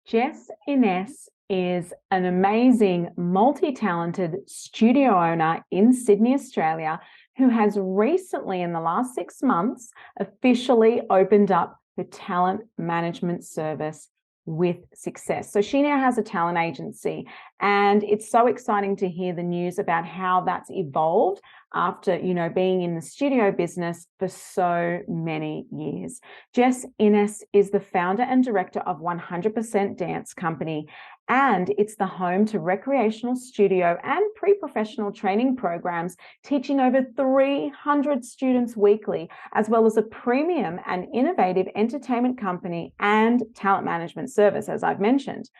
Jess Innes is an amazing, multi-talented studio owner in Sydney, Australia, who has recently, in the last 6 months, officially opened up the talent management service with success. So she now has a talent agency, and it's so exciting to hear the news about how that's evolved after, being in the studio business for so many years. Jess Innes is the founder and director of 100% Dance Company, and it's the home to recreational studio and pre-professional training programs, teaching over 300 students weekly, as well as a premium and innovative entertainment company and talent management service, as I've mentioned.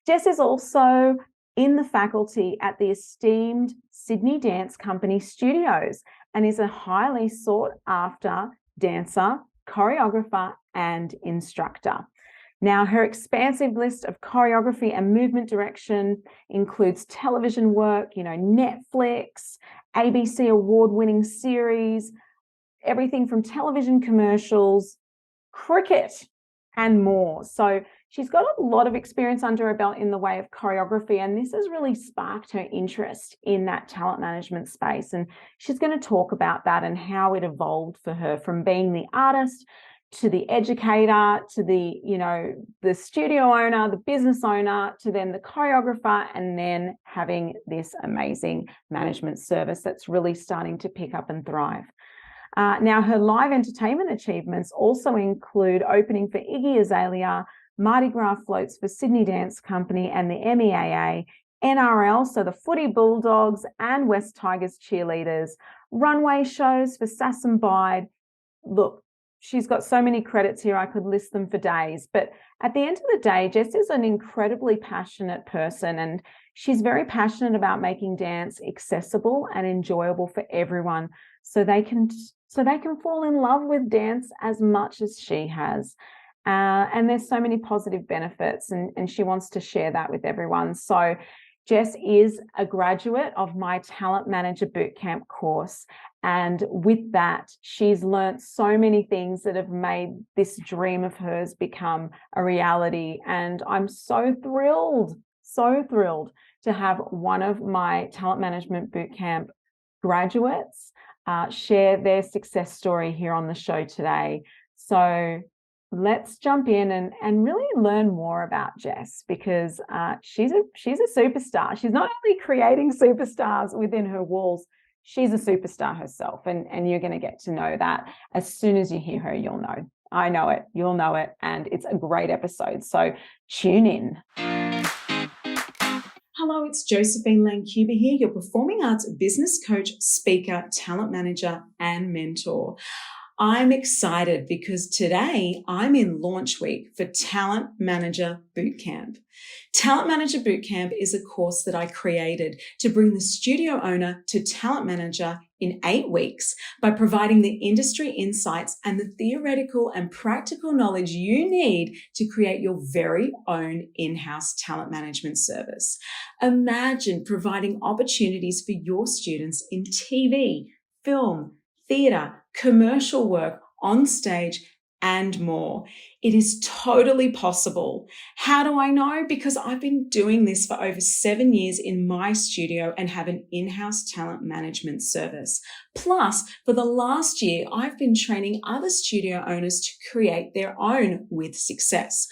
Jess is also in the faculty at the esteemed Sydney Dance Company Studios and is a highly sought after dancer, choreographer, and instructor. Now, her expansive list of choreography and movement direction includes television work, Netflix, ABC award-winning series, everything from television commercials, cricket, and more. So she's got a lot of experience under her belt in the way of choreography, and this has really sparked her interest in that talent management space. And she's going to talk about that and how it evolved for her from being the artist to the educator, to the studio owner, the business owner, to then the choreographer, and then having this amazing management service that's really starting to pick up and thrive. Now, her live entertainment achievements also include opening for Iggy Azalea, Mardi Gras floats for Sydney Dance Company and the MEAA, NRL, so the Footy Bulldogs and West Tigers cheerleaders, runway shows for Sass and Bide. Look, she's got so many credits here, I could list them for days. But at the end of the day, Jess is an incredibly passionate person, and she's very passionate about making dance accessible and enjoyable for everyone, so they can fall in love with dance as much as she has. And there's so many positive benefits, and she wants to share that with everyone. So Jess is a graduate of my Talent Manager Bootcamp course. And with that, she's learnt so many things that have made this dream of hers become a reality. And I'm so thrilled to have one of my Talent Management Bootcamp graduates share their success story here on the show today. So let's jump in and really learn more about Jess, because she's a superstar. She's not only creating superstars within her walls, she's a superstar herself. And you're going to get to know that as soon as you hear her. You'll know. I know it. You'll know it. And it's a great episode. So tune in. Hello, it's Josephine Lancuba here, your performing arts business coach, speaker, talent manager, and mentor. I'm excited because today I'm in launch week for Talent Manager Bootcamp. Talent Manager Bootcamp is a course that I created to bring the studio owner to talent manager in 8 weeks by providing the industry insights and the theoretical and practical knowledge you need to create your very own in-house talent management service. Imagine providing opportunities for your students in TV, film, theatre, commercial work, on stage, and more. It is totally possible. How do I know? Because I've been doing this for over 7 years in my studio and have an in-house talent management service. Plus, for the last year, I've been training other studio owners to create their own with success.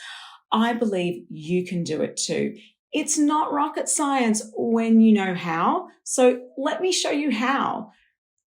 I believe you can do it too. It's not rocket science when you know how. So let me show you how.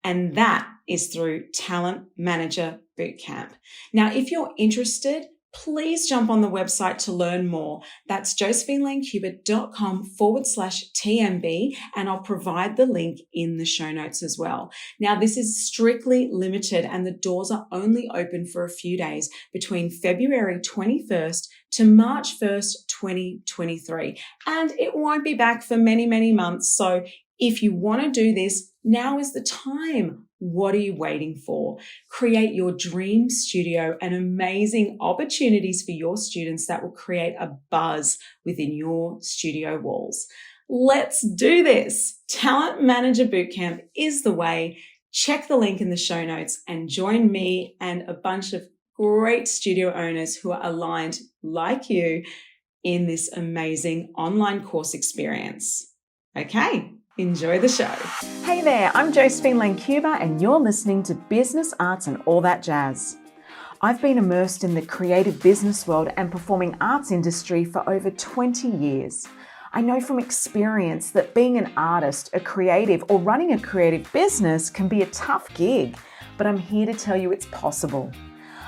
And that is through Talent Manager Bootcamp. Now, if you're interested, please jump on the website to learn more. That's josephinelancuba.com/TMB, and I'll provide the link in the show notes as well. Now, this is strictly limited, and the doors are only open for a few days between February 21st to March 1st, 2023. And it won't be back for many, many months. So if you want to do this, now is the time. What are you waiting for? Create your dream studio and amazing opportunities for your students that will create a buzz within your studio walls. Let's do this. Talent Manager Bootcamp is the way. Check the link in the show notes and join me and a bunch of great studio owners who are aligned like you in this amazing online course experience. Okay, enjoy the show. Hey there, I'm Josephine Lancuba and you're listening to Business, Arts and All That Jazz. I've been immersed in the creative business world and performing arts industry for over 20 years. I know from experience that being an artist, a creative, or running a creative business can be a tough gig, but I'm here to tell you it's possible.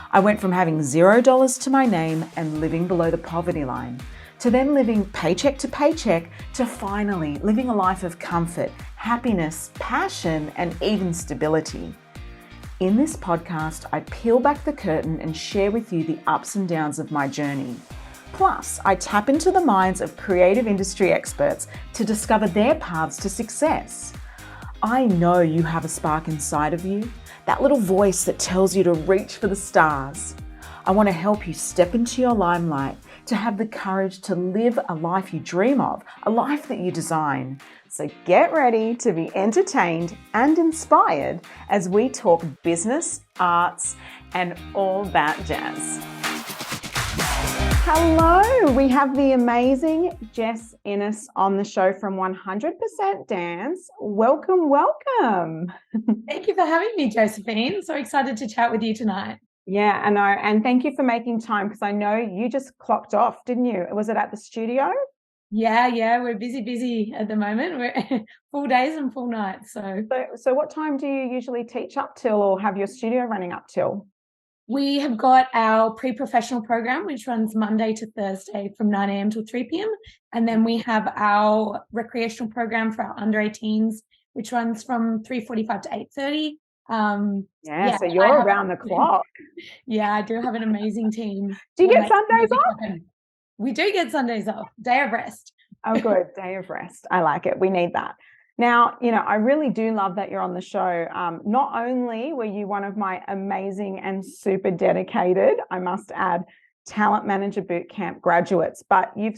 I went from having $0 to my name and living below the poverty line, to then living paycheck to paycheck, to finally living a life of comfort, happiness, passion, and even stability. In this podcast, I peel back the curtain and share with you the ups and downs of my journey. Plus, I tap into the minds of creative industry experts to discover their paths to success. I know you have a spark inside of you, that little voice that tells you to reach for the stars. I want to help you step into your limelight, to have the courage to live a life you dream of, a life that you design. So get ready to be entertained and inspired as we talk business, arts, and all that jazz. Hello, we have the amazing Jess Innes on the show from 100% Dance. Welcome, welcome. Thank you for having me, Josephine. So excited to chat with you tonight. Yeah, I know. And thank you for making time because I know you just clocked off, didn't you? Was it at the studio? Yeah, we're busy at the moment. We're full days and full nights. So what time do you usually teach up till or have your studio running up till? We have got our pre-professional program, which runs Monday to Thursday from 9 a.m. till 3 p.m. And then we have our recreational program for our under 18s, which runs from 3:45 to 8:30. So you're around the clock. Yeah, I do have an amazing team. Do you get Sundays off? We do get Sundays off, day of rest. Oh, good, day of rest. I like it. We need that. Now, I really do love that you're on the show. Not only were you one of my amazing and super dedicated, I must add, Talent Manager Bootcamp graduates, but you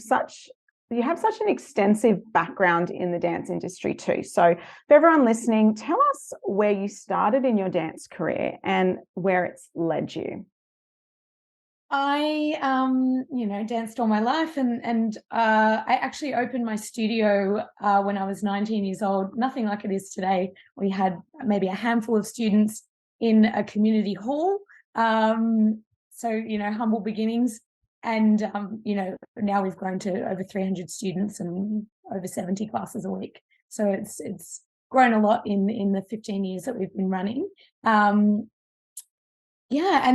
have such an extensive background in the dance industry too. So for everyone listening, tell us where you started in your dance career and where it's led you. I, danced all my life and I actually opened my studio when I was 19 years old, nothing like it is today. We had maybe a handful of students in a community hall. Humble beginnings. And, now we've grown to over 300 students and over 70 classes a week. So it's grown a lot in the 15 years that we've been running. And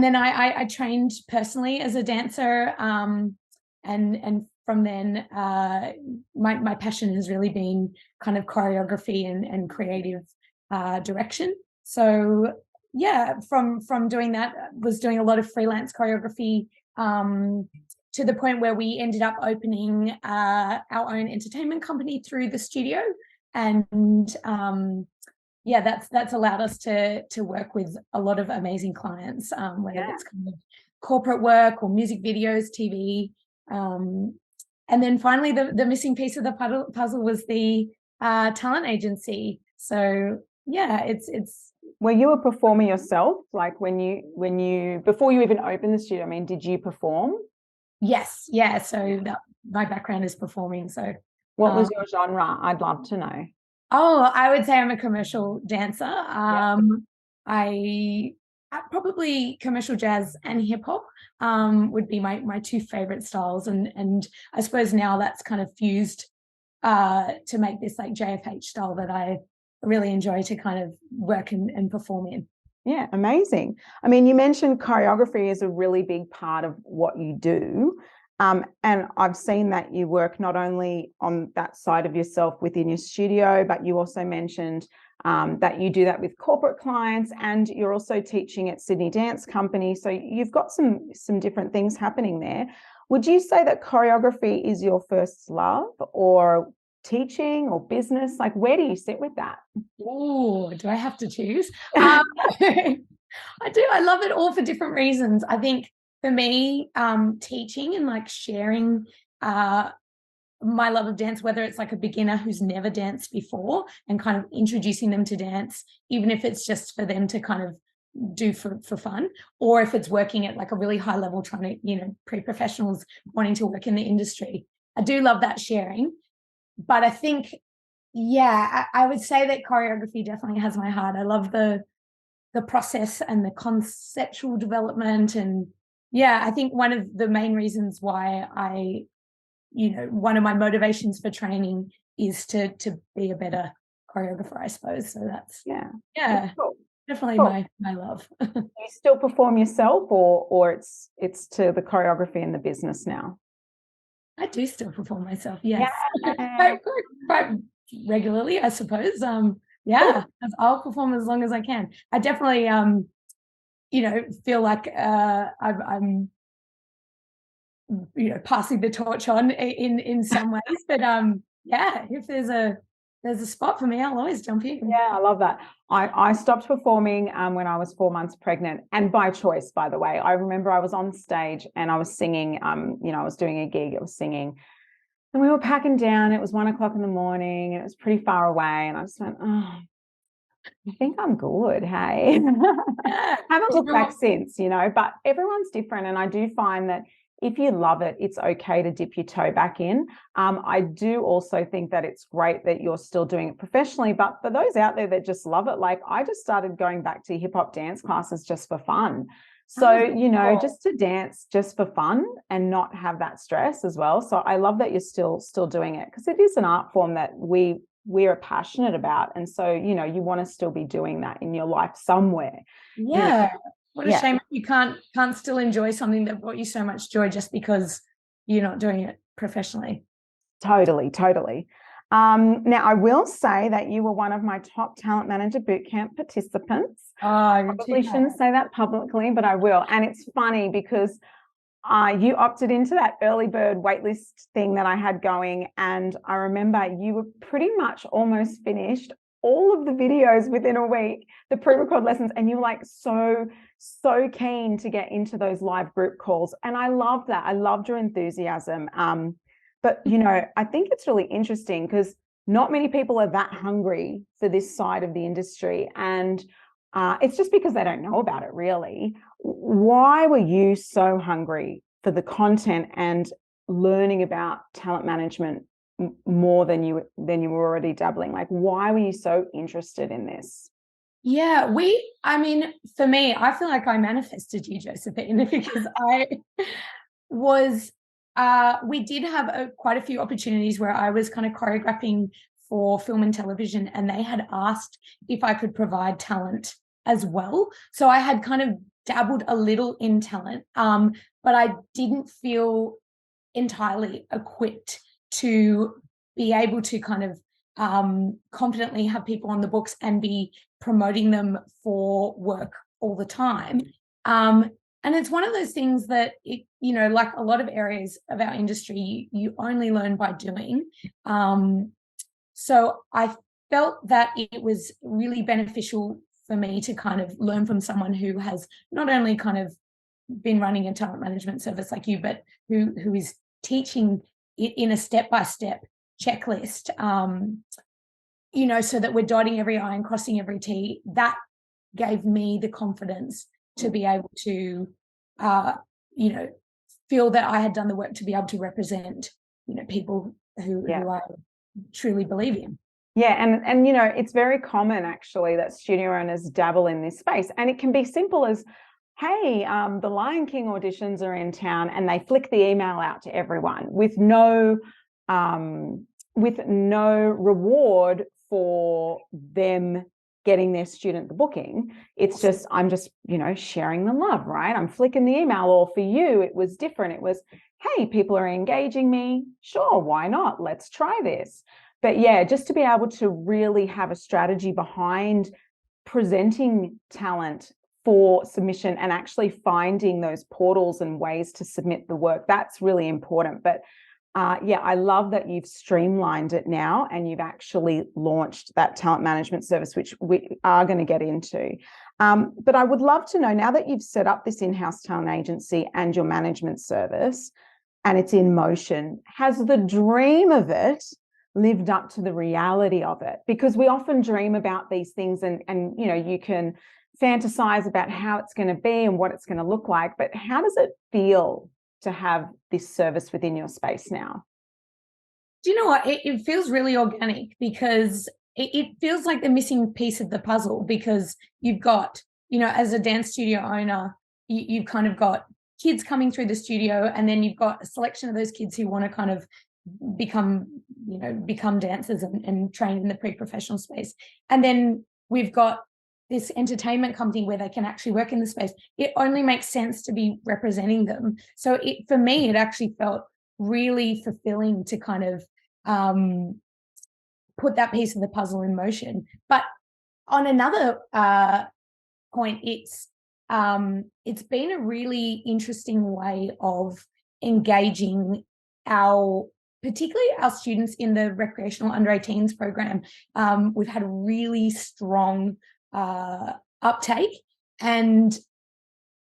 then I trained personally as a dancer, and from then my passion has really been kind of choreography and creative direction. So from doing that, was doing a lot of freelance choreography to the point where we ended up opening our own entertainment company through the studio, and that's allowed us to work with a lot of amazing clients, whether it's kind of corporate work or music videos, TV. And then finally, the missing piece of the puzzle was the talent agency. So it's. Were you a performer yourself? Like when you before you even opened the studio, did you perform? Yes, yeah. So my background is performing. So what was your genre? I'd love to know. Oh, I would say I'm a commercial dancer. I probably commercial jazz and hip hop would be my two favorite styles, and I suppose now that's kind of fused to make this like JFH style that I really enjoy to kind of work and perform in. Yeah, amazing. You mentioned choreography is a really big part of what you do. And I've seen that you work not only on that side of yourself within your studio, but you also mentioned that you do that with corporate clients, and you're also teaching at Sydney Dance Company. So you've got some different things happening there. Would you say that choreography is your first love, or teaching, or business? Like, where do you sit with that? Oh, do I have to choose? I do. I love it all for different reasons. I think for me, teaching and like sharing my love of dance, whether it's like a beginner who's never danced before and kind of introducing them to dance, even if it's just for them to kind of do for fun, or if it's working at like a really high level, trying to, you know, pre-professionals wanting to work in the industry. I do love that sharing. But I think, yeah, I would say that choreography definitely has my heart. I love the process and the conceptual development. And yeah, I think one of the main reasons why one of my motivations for training is to be a better choreographer, I suppose. So that's Cool. definitely Cool. my love. Do you still perform yourself, or it's to the choreography and the business now? I do still perform myself, yes. Yeah. quite regularly, I suppose. I'll perform as long as I can. I definitely feel like I'm passing the torch on in some ways. But if there's a spot for me, I'll always jump in. Yeah, I love that. I stopped performing when I was 4 months pregnant, and by choice, by the way. I remember I was on stage and I was singing, I was doing a gig, I was singing, and we were packing down. It was 1 o'clock in the morning and it was pretty far away. And I just went, oh, I think I'm good. Hey, haven't looked back since, but everyone's different. And I do find that if you love it, it's okay to dip your toe back in. I do also think that it's great that you're still doing it professionally, but for those out there that just love it, like I just started going back to hip hop dance classes just for fun. So, just to dance just for fun and not have that stress as well. So I love that you're still doing it, because it is an art form that we're passionate about. And so, you want to still be doing that in your life somewhere. Yeah. What a shame if you can't still enjoy something that brought you so much joy just because you're not doing it professionally. Totally. Now, I will say that you were one of my top Talent Manager Bootcamp participants. I probably shouldn't say that publicly, but I will. And it's funny because you opted into that early bird waitlist thing that I had going. And I remember you were pretty much almost finished all of the videos within a week, the pre-record lessons, and you were like so keen to get into those live group calls. And I love that. I loved your enthusiasm. But, I think it's really interesting because not many people are that hungry for this side of the industry. And it's just because they don't know about it, really. Why were you so hungry for the content and learning about talent management more than you were already dabbling? Like, why were you so interested in this? Yeah, for me, I feel like I manifested you, Josephine, because we did have quite a few opportunities where I was kind of choreographing for film and television, and they had asked if I could provide talent as well. So I had kind of dabbled a little in talent, but I didn't feel entirely equipped to be able to kind of confidently have people on the books and be promoting them for work all the time. And it's one of those things that, like a lot of areas of our industry, you only learn by doing. So I felt that it was really beneficial for me to kind of learn from someone who has not only kind of been running a talent management service like you, but who is teaching it in a step-by-step checklist, so that we're dotting every I and crossing every T. That gave me the confidence to be able to, feel that I had done the work to be able to represent, people who I truly believe in. Yeah, and it's very common actually that studio owners dabble in this space, and it can be simple as, hey, the Lion King auditions are in town, and they flick the email out to everyone with no reward for them getting their student the booking. It's just, I'm just, sharing the love, right? I'm flicking the email. Or for you, it was different. It was, hey, people are engaging me. Sure, why not? Let's try this. But yeah, just to be able to really have a strategy behind presenting talent for submission and actually finding those portals and ways to submit the work, that's really important. But I love that you've streamlined it now and you've actually launched that talent management service, which we are going to get into. But I would love to know, now that you've set up this in-house talent agency and your management service and it's in motion, has the dream of it lived up to the reality of it? Because we often dream about these things and you can fantasize about how it's going to be and what it's going to look like, but how does it feel to have this service within your space now? Do you know what? It feels really organic, because it feels like the missing piece of the puzzle, because you've got, as a dance studio owner, you've kind of got kids coming through the studio, and then you've got a selection of those kids who want to kind of become dancers and train in the pre-professional space. And then we've got this entertainment company where they can actually work in the space. It only makes sense to be representing them. So for me, it actually felt really fulfilling to kind of put that piece of the puzzle in motion. But on another point, it's been a really interesting way of engaging particularly our students in the recreational under 18s program. We've had a really strong uptake, and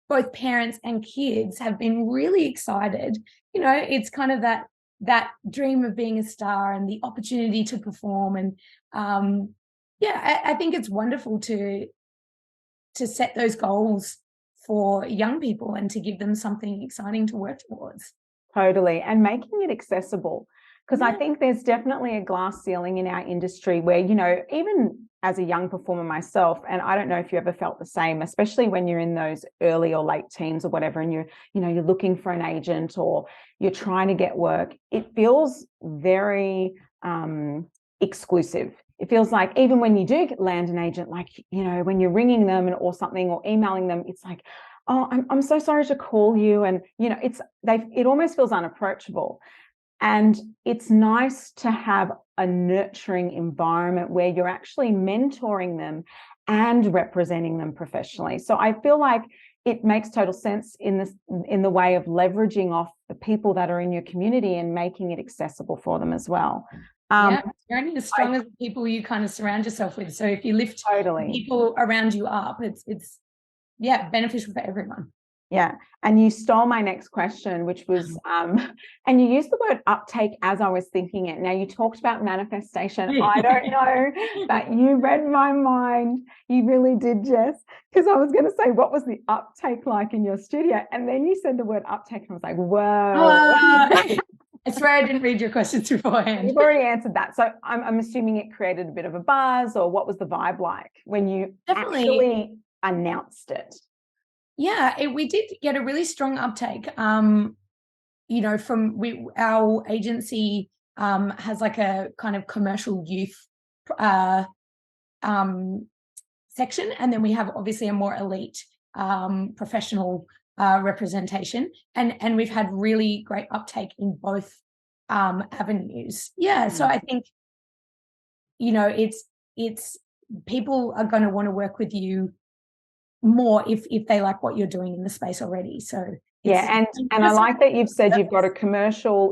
both parents and kids have been really excited. It's kind of that dream of being a star and the opportunity to perform. And I think it's wonderful to set those goals for young people and to give them something exciting to work towards. Totally. And making it accessible, because I think there's definitely a glass ceiling in our industry where, even as a young performer myself, and I don't know if you ever felt the same, especially when you're in those early or late teens or whatever, and you're looking for an agent or you're trying to get work, it feels very exclusive. It feels like even when you do land an agent, like, when you're ringing them or something or emailing them, it's like, oh, I'm so sorry to call you. And, it almost feels unapproachable. And it's nice to have a nurturing environment where you're actually mentoring them and representing them professionally. So I feel like it makes total sense in the way of leveraging off the people that are in your community and making it accessible for them as well. You're only as strong as the people you kind of surround yourself with. So if you lift people around you up, it's beneficial for everyone. Yeah. And you stole my next question, which was, and you used the word uptake as I was thinking it. Now, you talked about manifestation. I don't know, but you read my mind. You really did, Jess, because I was going to say, what was the uptake like in your studio? And then you said the word uptake, and I was like, whoa. I swear I didn't read your questions beforehand. You've already answered that. So I'm assuming it created a bit of a buzz, or what was the vibe like when you actually announced it? Yeah, we did get a really strong uptake. From our agency has like a kind of commercial youth section, and then we have obviously a more elite professional representation, and we've had really great uptake in both avenues. So I think it's people are going to want to work with you more if they like what you're doing in the space already. So and I like that you've said you've got a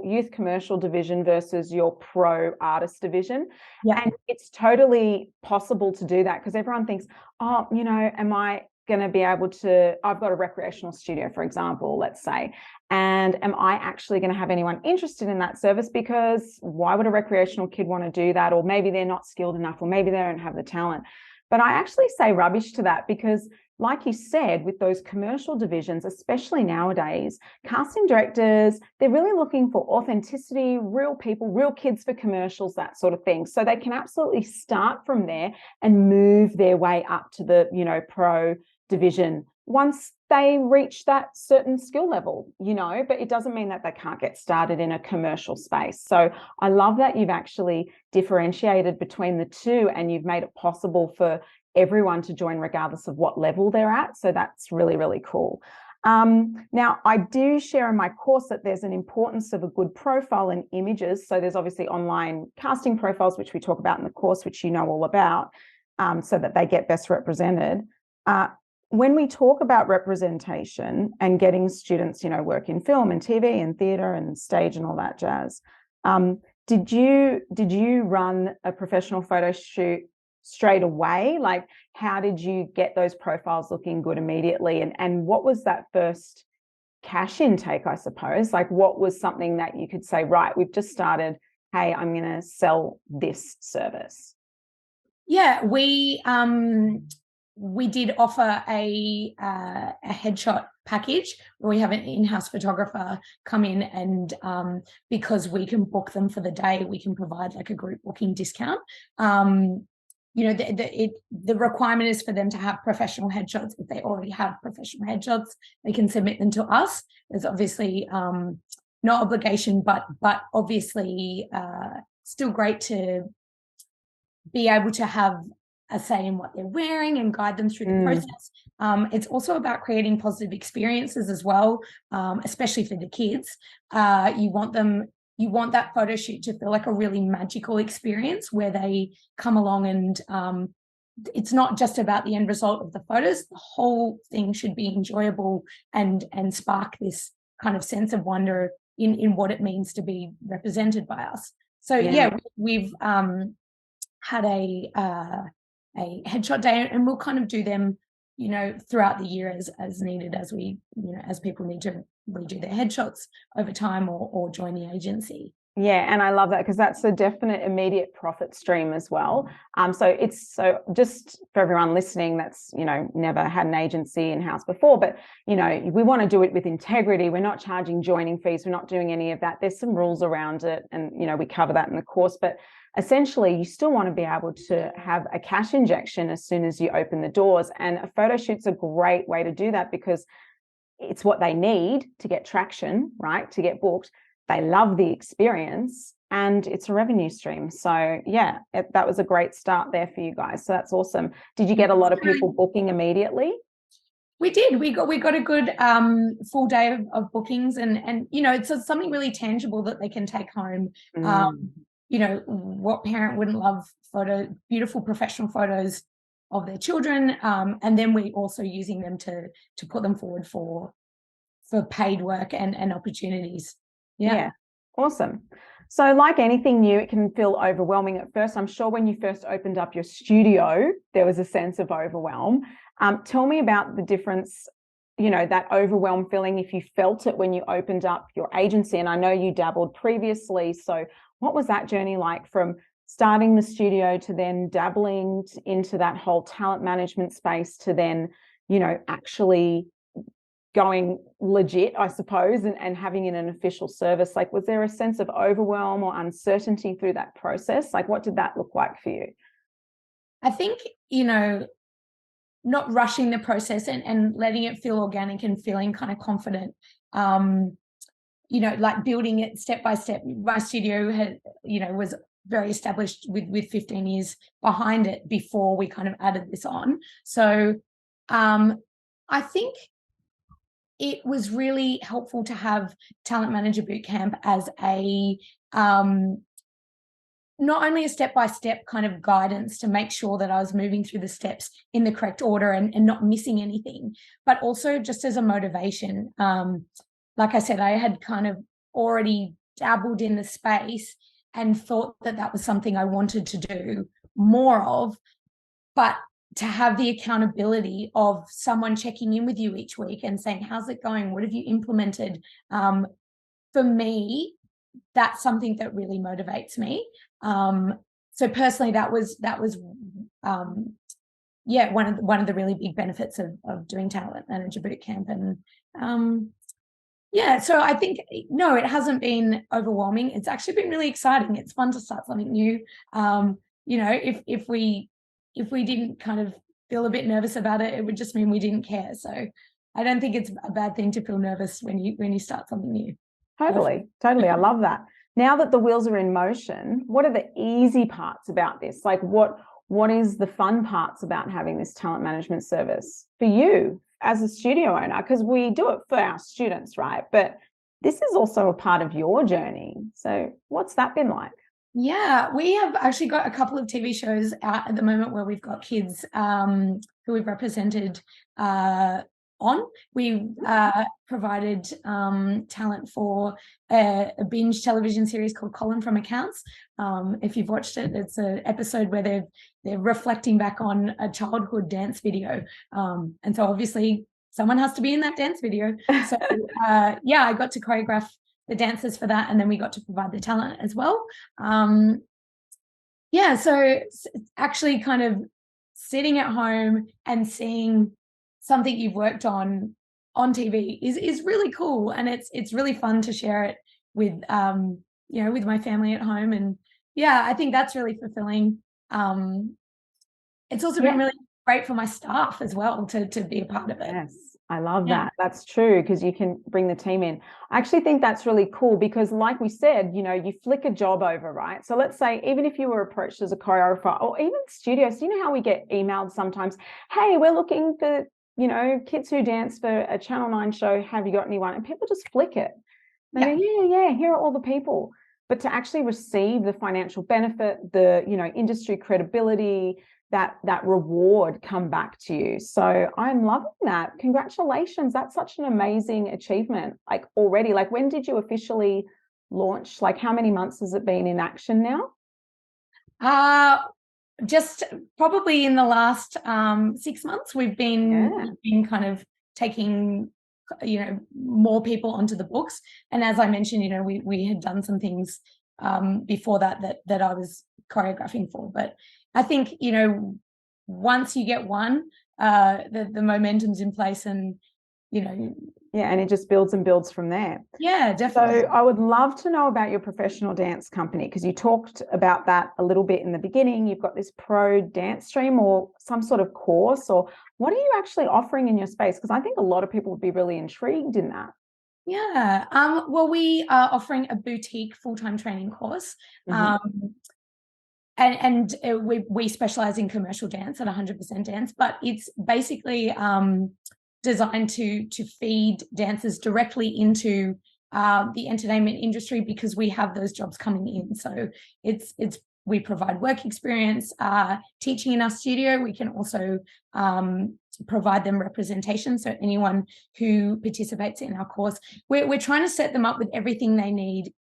youth commercial division versus your pro artist division. And it's totally possible to do that, because everyone thinks, am I going to be able to, I've got a recreational studio, for example, let's say, and am I actually going to have anyone interested in that service? Because why would a recreational kid want to do that? Or maybe they're not skilled enough, or maybe they don't have the talent. But I actually say rubbish to that, because like you said, with those commercial divisions, especially nowadays, casting directors, they're really looking for authenticity, real people, real kids for commercials, that sort of thing. So they can absolutely start from there and move their way up to the, pro division once they reach that certain skill level, but it doesn't mean that they can't get started in a commercial space. So I love that you've actually differentiated between the two, and you've made it possible for everyone to join regardless of what level they're at. So that's really, really cool. Now, I do share in my course that there's an importance of a good profile and images. So there's obviously online casting profiles, which we talk about in the course, which you know all about, so that they get best represented. When we talk about representation and getting students, work in film and TV and theatre and stage and all that jazz, did you run a professional photo shoot straight away? Like, how did you get those profiles looking good immediately? And what was that first cash intake, I suppose? Like, what was something that you could say, right, we've just started, hey, I'm going to sell this service? Yeah, we we did offer a headshot package where we have an in-house photographer come in, and because we can book them for the day, we can provide like a group booking discount. The requirement is for them to have professional headshots. If they already have professional headshots, they can submit them to us. There's obviously no obligation, but obviously still great to be able to have a say in what they're wearing and guide them through the process. It's also about creating positive experiences as well, especially for the kids. You want that photo shoot to feel like a really magical experience where they come along, and it's not just about the end result of the photos. The whole thing should be enjoyable and spark this kind of sense of wonder in what it means to be represented by us. So we've had a headshot day, and we'll kind of do them, throughout the year as needed, as we, as people need to redo their headshots over time or join the agency. Yeah, and I love that, because that's a definite immediate profit stream as well. So just for everyone listening that's, never had an agency in-house before, but, we want to do it with integrity. We're not charging joining fees. We're not doing any of that. There's some rules around it, and, we cover that in the course. But essentially, you still want to be able to have a cash injection as soon as you open the doors. And a photo shoot's a great way to do that, because it's what they need to get traction, right? To get booked. They love the experience, and it's a revenue stream. So yeah, that was a great start there for you guys. So that's awesome. Did you get a lot of people booking immediately? We did. We got a good full day of bookings, and it's something really tangible that they can take home. What parent wouldn't love beautiful professional photos of their children? And then we also using them to put them forward for paid work and opportunities. Yeah. Awesome. So like anything new, it can feel overwhelming at first. I'm sure when you first opened up your studio, there was a sense of overwhelm. Tell me about the difference, that overwhelm feeling, if you felt it when you opened up your agency. And I know you dabbled previously. So what was that journey like, from starting the studio to then dabbling into that whole talent management space to then, actually going legit, I suppose, and having it an official service? Like, was there a sense of overwhelm or uncertainty through that process? Like, what did that look like for you? I think, not rushing the process and letting it feel organic and feeling kind of confident, like building it step by step. My studio had, was very established with 15 years behind it before we kind of added this on. So I think it was really helpful to have Talent Manager Bootcamp as a not only a step-by-step kind of guidance to make sure that I was moving through the steps in the correct order and not missing anything, but also just as a motivation. Like I said, I had kind of already dabbled in the space and thought that was something I wanted to do more of, but to have the accountability of someone checking in with you each week and saying, how's it going? What have you implemented? For me, that's something that really motivates me. So personally, that was one of the really big benefits of doing Talent Manager Bootcamp. And so I think, no, it hasn't been overwhelming. It's actually been really exciting. It's fun to start something new. If we didn't kind of feel a bit nervous about it, it would just mean we didn't care. So I don't think it's a bad thing to feel nervous when you start something new. Totally. I love that. Now that the wheels are in motion, what are the easy parts about this? Like, what is the fun parts about having this talent management service for you as a studio owner? Because we do it for our students, right? But this is also a part of your journey. So what's that been like? Yeah, we have actually got a couple of TV shows out at the moment where we've got kids who we've represented on. We provided talent for a binge television series called Colin from Accounts. If you've watched it, it's an episode where they're reflecting back on a childhood dance video. And so obviously someone has to be in that dance video. So I got to choreograph the dancers for that, and then we got to provide the talent as well. So it's actually kind of sitting at home and seeing something you've worked on TV is really cool, and it's really fun to share it with with my family at home. And yeah, I think that's really fulfilling. It's also been really great for my staff as well to be a part of it. Yes, I love that. That's true, because you can bring the team in. I actually think that's really cool because, like we said, you flick a job over, right? So let's say even if you were approached as a choreographer, or even studios, you know how we get emailed sometimes, hey, we're looking for, kids who dance for a Channel 9 show. Have you got anyone? And people just flick it. They go, yeah, here are all the people. But to actually receive the financial benefit, the, industry credibility, that reward come back to you. So I'm loving that. Congratulations. That's such an amazing achievement. Like already, like when did you officially launch? Like how many months has it been in action now? Just probably in the last 6 months, we've been kind of taking more people onto the books. And as I mentioned, we had done some things before that I was choreographing for. But I think once you get one, the momentum's in place, and and it just builds and builds from there. Yeah, definitely. So I would love to know about your professional dance company, because you talked about that a little bit in the beginning. You've got this pro dance stream or some sort of course, or what are you actually offering in your space? Because I think a lot of people would be really intrigued in that. Yeah. Well, we are offering a boutique full-time training course. And we specialize in commercial dance at 100% dance, but it's basically designed to feed dancers directly into the entertainment industry, because we have those jobs coming in. So we provide work experience, teaching in our studio. We can also provide them representation. So anyone who participates in our course, we're trying to set them up with everything they need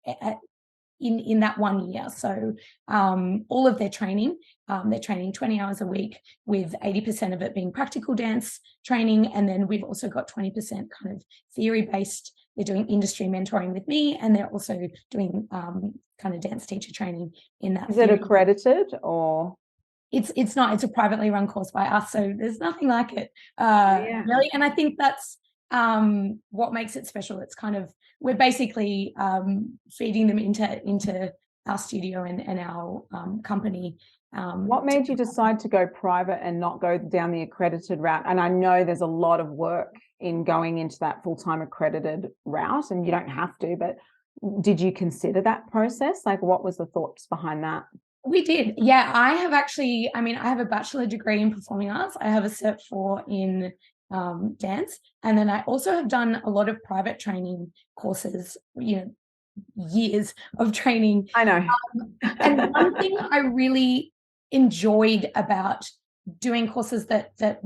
in that 1 year. So all of their training, they're training 20 hours a week, with 80% of it being practical dance training. And then we've also got 20% kind of theory-based. They're doing industry mentoring with me, and they're also doing kind of dance teacher training in that. Is it accredited or? It's not. It's a privately run course by us, so there's nothing like it really. And I think that's what makes it special. It's kind of, we're basically feeding them into our studio and our company. What made you decide to go private and not go down the accredited route? And I know there's a lot of work in going into that full-time accredited route, and you don't have to, but did you consider that process? Like, what was the thoughts behind that? We did. Yeah, I have actually, I have a bachelor degree in performing arts. I have a Cert 4 in dance. And then I also have done a lot of private training courses, years of training. I know. And one thing I really enjoyed about doing courses that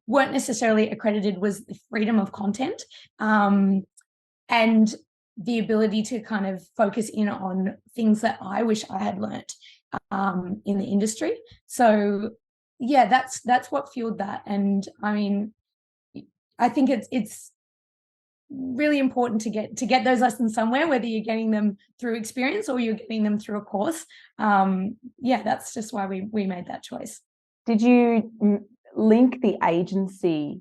weren't necessarily accredited was the freedom of content, and the ability to kind of focus in on things that I wish I had learnt in the industry. So yeah, that's what fueled that. And I think it's really important to get those lessons somewhere, whether you're getting them through experience or you're getting them through a course. That's just why we made that choice. Did you link the agency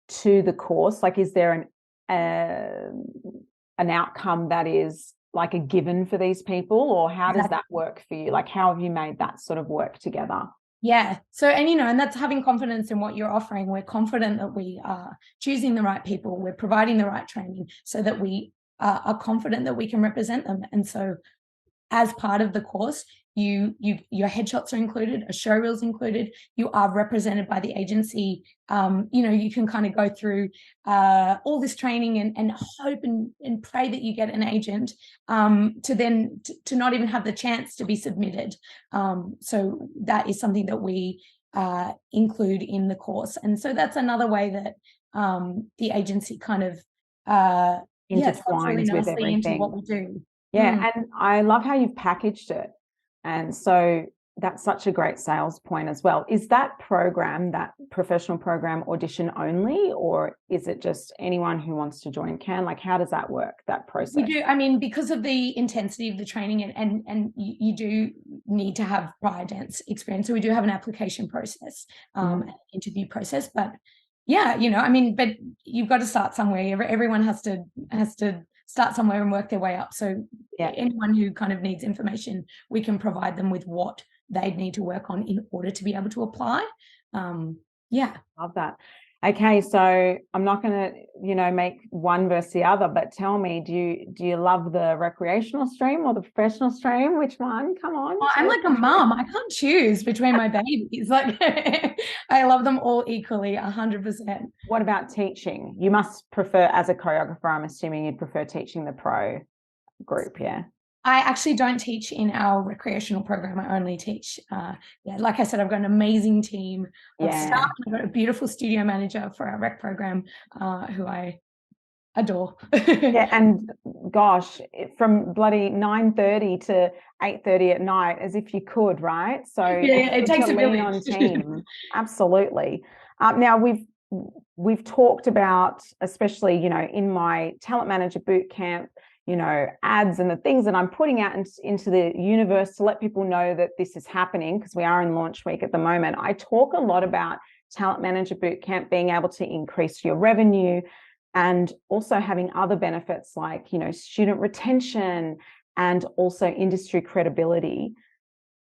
to the course? Like, is there an outcome that is like a given for these people, or how does that work for you? Like, how have you made that sort of work together? Yeah. So, and that's having confidence in what you're offering. We're confident that we are choosing the right people. We're providing the right training so that we are confident that we can represent them. And so as part of the course, your headshots are included, a show reel's included, you are represented by the agency. You can kind of go through all this training and hope and pray that you get an agent to not even have the chance to be submitted. So that is something that we include in the course. And so that's another way that the agency kind of intertwines with everything into what we do. Yeah. And I love how you've packaged it. And so that's such a great sales point as well. Is that program, that professional program, audition only, or is it just anyone who wants to join can? Like, how does that work, that process? We do. Because of the intensity of the training, and you do need to have prior dance experience. So we do have an application process, an interview process, but yeah, I mean, but you've got to start somewhere. Everyone has to start somewhere and work their way up. So anyone who kind of needs information, we can provide them with what they'd need to work on in order to be able to apply. Love that. Okay, so I'm not going to, make one versus the other, but tell me, do you love the recreational stream or the professional stream? Which one? Come on. Well, I'm like a mum. I can't choose between my babies. Like, I love them all equally, 100%. What about teaching? You must prefer, as a choreographer, I'm assuming you'd prefer teaching the pro group, yeah? I actually don't teach in our recreational program. I only teach, like I said, I've got an amazing team of staff. I've got a beautiful studio manager for our rec program who I adore. And gosh, from bloody 9:30 to 8:30 at night, as if you could, right? So it takes a village. On team. Absolutely. Now we've talked about, especially, in my Talent Manager Bootcamp, ads and the things that I'm putting out into the universe to let people know that this is happening, because we are in launch week at the moment. I talk a lot about Talent Manager Bootcamp being able to increase your revenue and also having other benefits like, student retention and also industry credibility.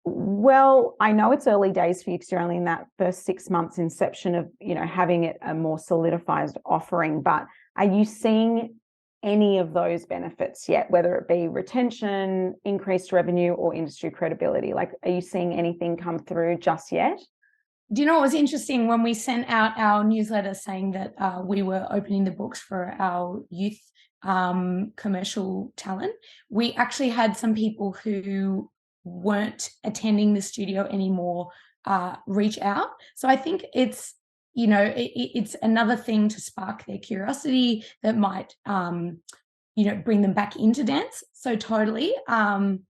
Well, I know it's early days for you because you're only in that first 6 months inception of, having it a more solidified offering, but are you seeing any of those benefits yet, whether it be retention, increased revenue, or industry credibility? Like, are you seeing anything come through just yet? Do you know what was interesting? When we sent out our newsletter saying that we were opening the books for our youth commercial talent, we actually had some people who weren't attending the studio anymore reach out. So I think it's, it's another thing to spark their curiosity that might, bring them back into dance. So totally. And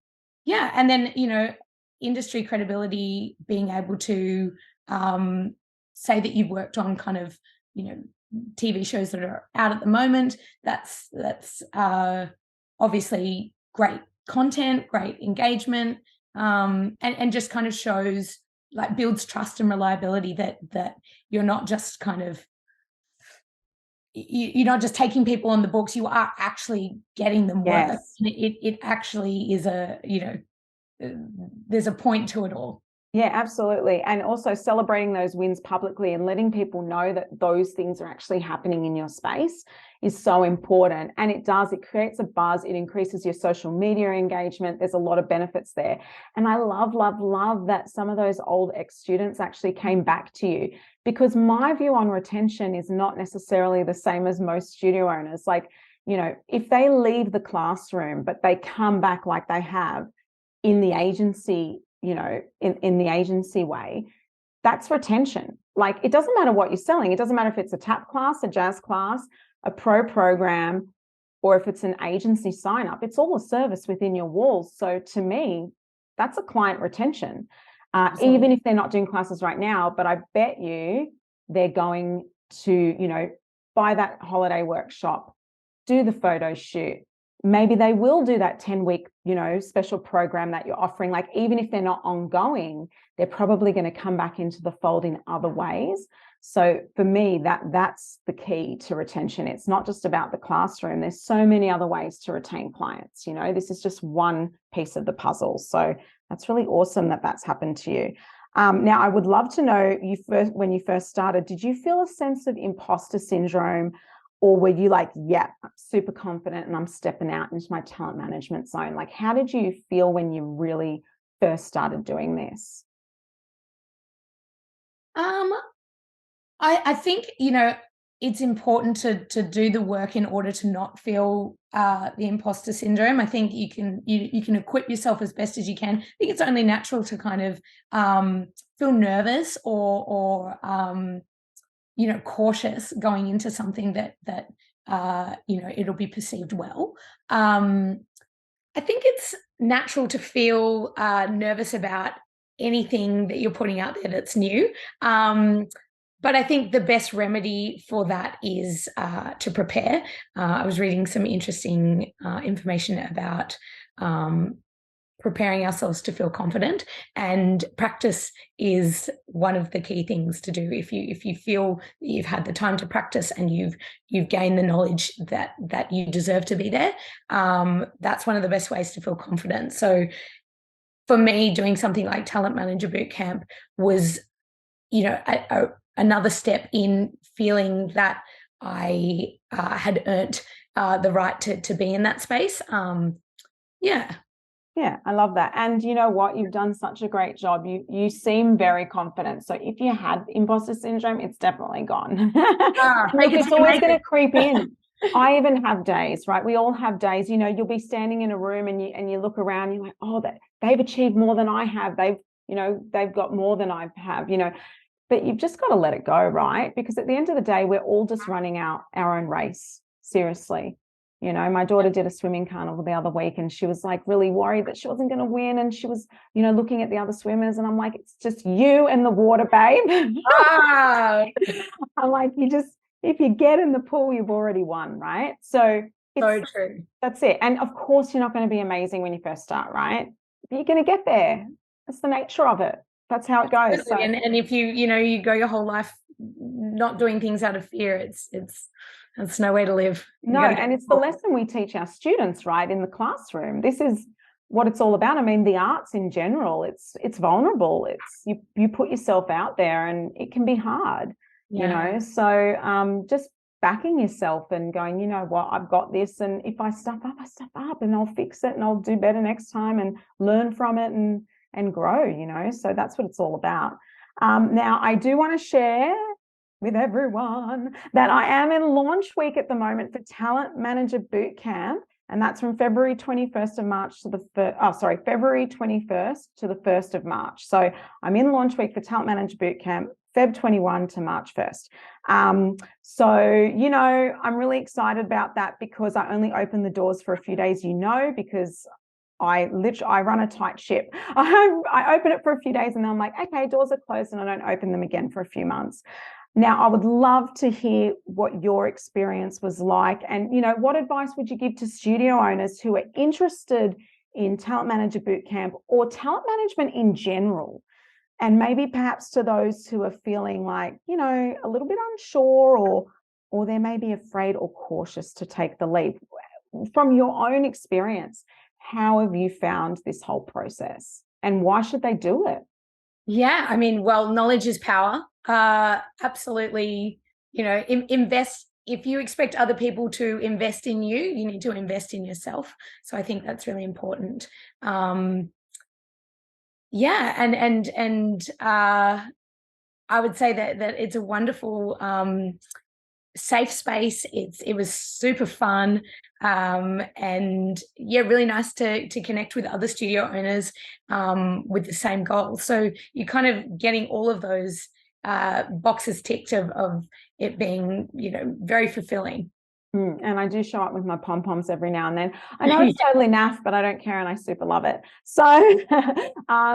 then, industry credibility, being able to say that you've worked on kind of, TV shows that are out at the moment. That's obviously great content, great engagement, and just kind of shows, like, builds trust and reliability that you're not just kind of, you're not just taking people on the books, you are actually getting them work. It actually is there's a point to it all. Yeah, absolutely. And also celebrating those wins publicly and letting people know that those things are actually happening in your space is so important. And it creates a buzz. It increases your social media engagement. There's a lot of benefits there. And I love, love, love that some of those old ex-students actually came back to you, because my view on retention is not necessarily the same as most studio owners. Like, if they leave the classroom, but they come back like they have in the agency, in the agency way, that's retention. Like, it doesn't matter what you're selling. It doesn't matter if it's a tap class, a jazz class, a pro program, or if it's an agency sign up. It's all a service within your walls. So to me, that's a client retention, even if they're not doing classes right now. But I bet you they're going to, buy that holiday workshop, do the photo shoot. Maybe they will do that 10-week, special program that you're offering. Like, even if they're not ongoing, they're probably going to come back into the fold in other ways. So for me, that's the key to retention. It's not just about the classroom. There's so many other ways to retain clients. This is just one piece of the puzzle. So that's really awesome that that's happened to you. Now, I would love to know, when you first started, did you feel a sense of imposter syndrome? Or were you like, yeah, I'm super confident and I'm stepping out into my talent management zone? Like, how did you feel when you really first started doing this? I think, it's important to do the work in order to not feel the imposter syndrome. I think you can equip yourself as best as you can. I think it's only natural to kind of feel nervous or cautious going into something that it'll be perceived well. I think it's natural to feel nervous about anything that you're putting out there that's new. But I think the best remedy for that is to prepare. I was reading some interesting information about preparing ourselves to feel confident, and practice is one of the key things to do. If you feel that you've had the time to practice and you've gained the knowledge that you deserve to be there, that's one of the best ways to feel confident. So for me, doing something like Talent Manager Bootcamp was, another step in feeling that I had earned the right to be in that space. Yeah, I love that. And you know what? You've done such a great job. You seem very confident. So if you had imposter syndrome, it's definitely gone. Look, it's always going to creep in. I even have days, right? We all have days. You'll be standing in a room and you look around, you're like, oh, they've achieved more than I have. They've got more than I have, but you've just got to let it go, right? Because at the end of the day, we're all just running our own race. Seriously. My daughter did a swimming carnival the other week and she was like really worried that she wasn't going to win. And she was, looking at the other swimmers and I'm like, it's just you and the water, babe. I'm like, if you get in the pool, you've already won, right? So true. That's it. And of course, you're not going to be amazing when you first start, right? But you're going to get there. That's the nature of it. That's how it goes. So, and if you go your whole life not doing things out of fear, it's no way to live. No, and it's the lesson we teach our students, right, in the classroom. This is what it's all about. I mean, the arts in general, it's vulnerable. It's you put yourself out there and it can be hard, So just backing yourself and going, you know what, I've got this. And if I stuff up and I'll fix it and I'll do better next time and learn from it and grow, So that's what it's all about. Now, I do want to share with everyone that I am in launch week at the moment for Talent Manager Bootcamp, and that's from February 21st of March to February 21st to the 1st of March. So I'm in launch week for Talent Manager Bootcamp, Feb 21 to March 1st. So I'm really excited about that because I only open the doors for a few days, because I run a tight ship. I open it for a few days and then I'm like, okay, doors are closed, and I don't open them again for a few months. Now, I would love to hear what your experience was like, and what advice would you give to studio owners who are interested in Talent Manager Bootcamp or talent management in general, and maybe perhaps to those who are feeling like a little bit unsure or they may be afraid or cautious to take the leap. From your own experience, how have you found this whole process, and why should they do it? Yeah, I mean, well, knowledge is power. Absolutely, invest. If you expect other people to invest in you, you need to invest in yourself. So I think that's really important. And I would say that it's a wonderful safe space. It was super fun, and really nice to connect with other studio owners with the same goal. So you're kind of getting all of those boxes ticked of it being very fulfilling. And I do show up with my pom-poms every now and then. I know it's totally naff, but I don't care and I super love it. So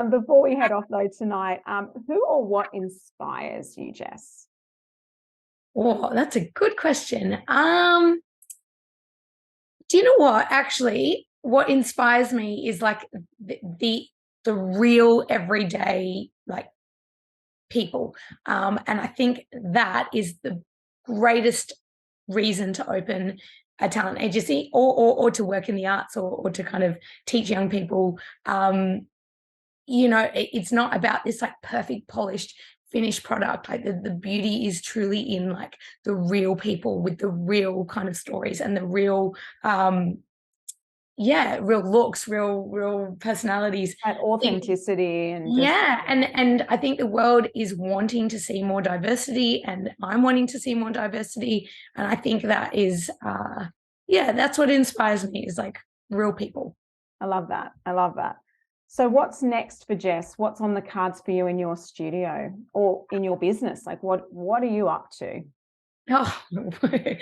before we head off though tonight, who or what inspires you, Jess? Oh, that's a good question. Do you know what? Actually, what inspires me is like the real everyday people, and I think that is the greatest reason to open a talent agency or to work in the arts or to kind of teach young people. It's not about this perfect polished finished product. The beauty is truly in the real people with the real kind of stories and the real real looks, real personalities, that authenticity. And and I think the world is wanting to see more diversity, and I'm wanting to see more diversity, and I think that is that's what inspires me, is real people. I love that. So what's next for Jess? What's on the cards for you in your studio or in your business? What are you up to? Oh, we're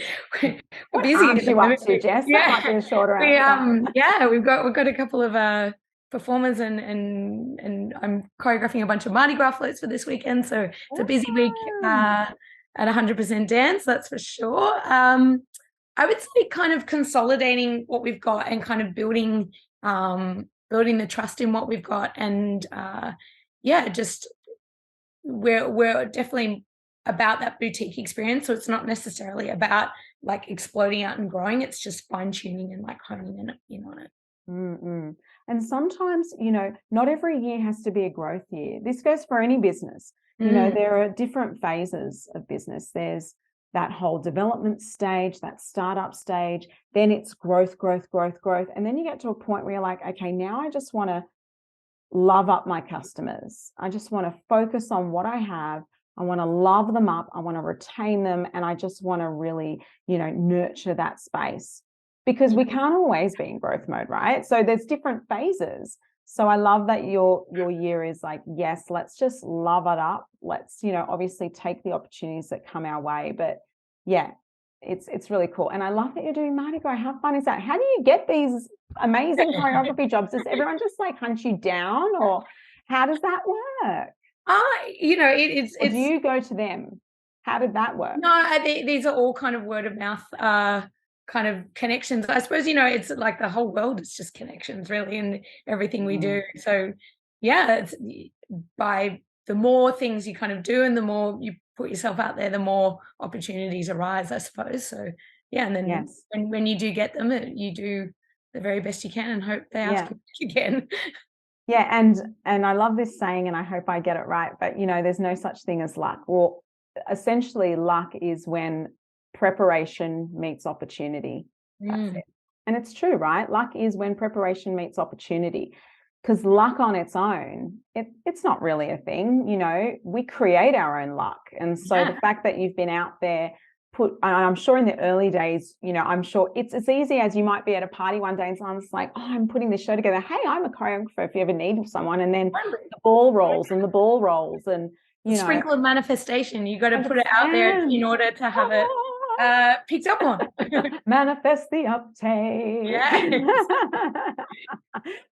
what busy. Aren't you up to, Jess? That might be a shorter answer. We've got a couple of performers and I'm choreographing a bunch of Mardi Gras floats for this weekend. So it's a busy week at 100% dance, that's for sure. I would say kind of consolidating what we've got and kind of building building the trust in what we've got. And just we're definitely about that boutique experience. So it's not necessarily about like exploding out and growing. It's just fine tuning and like honing in on it. Mm-mm. And sometimes, not every year has to be a growth year. This goes for any business. There are different phases of business. There's that whole development stage, that startup stage, then it's growth. And then you get to a point where you're like, okay, now I just want to love up my customers. I just want to focus on what I have. I want to love them up. I want to retain them. And I just want to really, nurture that space, because we can't always be in growth mode, right? So there's different phases. So I love that your year is like, yes, let's just love it up. Let's, obviously take the opportunities that come our way. But yeah, it's really cool. And I love that you're doing Mardi Gras. How fun is that? How do you get these amazing choreography jobs? Does everyone just like hunt you down, or how does that work? It's do you go to them? How did that work? No, these are all kind of word of mouth kind of connections. I suppose, it's like the whole world is just connections really, and everything we do. So yeah, it's by the more things you kind of do and the more you put yourself out there, the more opportunities arise, I suppose. So yeah, and then when you do get them, you do the very best you can and hope they ask you again. Yeah, and I love this saying, and I hope I get it right, but there's no such thing as luck. Well, essentially luck is when preparation meets opportunity. That's it. And it's true, right? Luck is when preparation meets opportunity, because luck on its own, it's not really a thing. We create our own luck. And so the fact that you've been out there, I'm sure in the early days, I'm sure it's as easy as you might be at a party one day and someone's like, oh, I'm putting this show together. Hey, I'm a choreographer if you ever need someone. And then the ball rolls and sprinkle of manifestation. You got to put it out there in order to have it picked up on. Manifest the uptake. Yes.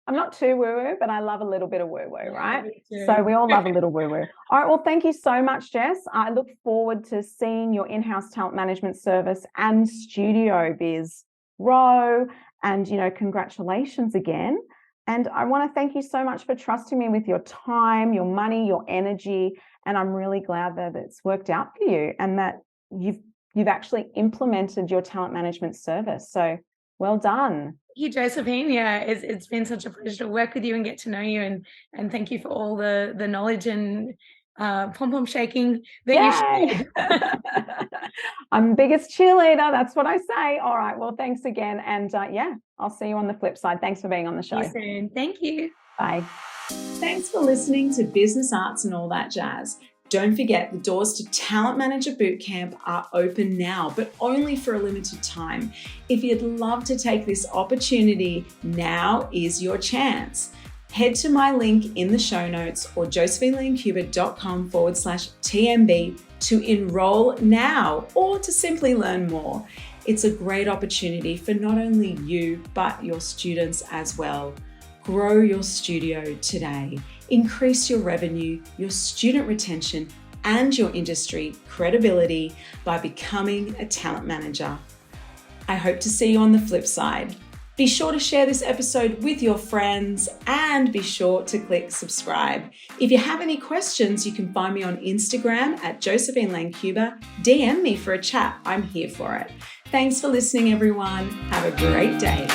I'm not too woo-woo, but I love a little bit of woo-woo, right? So we all love a little woo-woo. All right, well, thank you so much, Jess. I look forward to seeing your in-house talent management service and studio biz grow. And, congratulations again. And I want to thank you so much for trusting me with your time, your money, your energy. And I'm really glad that it's worked out for you and that you've actually implemented your talent management service. So well done. Thank you, Josephine. Yeah, it's been such a pleasure to work with you and get to know you, and thank you for all the knowledge and pom-pom shaking that you shared. I'm the biggest cheerleader. That's what I say. All right. Well, thanks again. And I'll see you on the flip side. Thanks for being on the show. See you soon. Thank you. Bye. Thanks for listening to Business Arts and all that jazz. Don't forget, the doors to Talent Manager Bootcamp are open now, but only for a limited time. If you'd love to take this opportunity, now is your chance. Head to my link in the show notes or josephinelancuba.com/TMB to enroll now or to simply learn more. It's a great opportunity for not only you, but your students as well. Grow your studio today. Increase your revenue, your student retention, and your industry credibility by becoming a talent manager. I hope to see you on the flip side. Be sure to share this episode with your friends and be sure to click subscribe. If you have any questions, you can find me on Instagram at Josephine Lancuba. DM me for a chat. I'm here for it. Thanks for listening, everyone. Have a great day.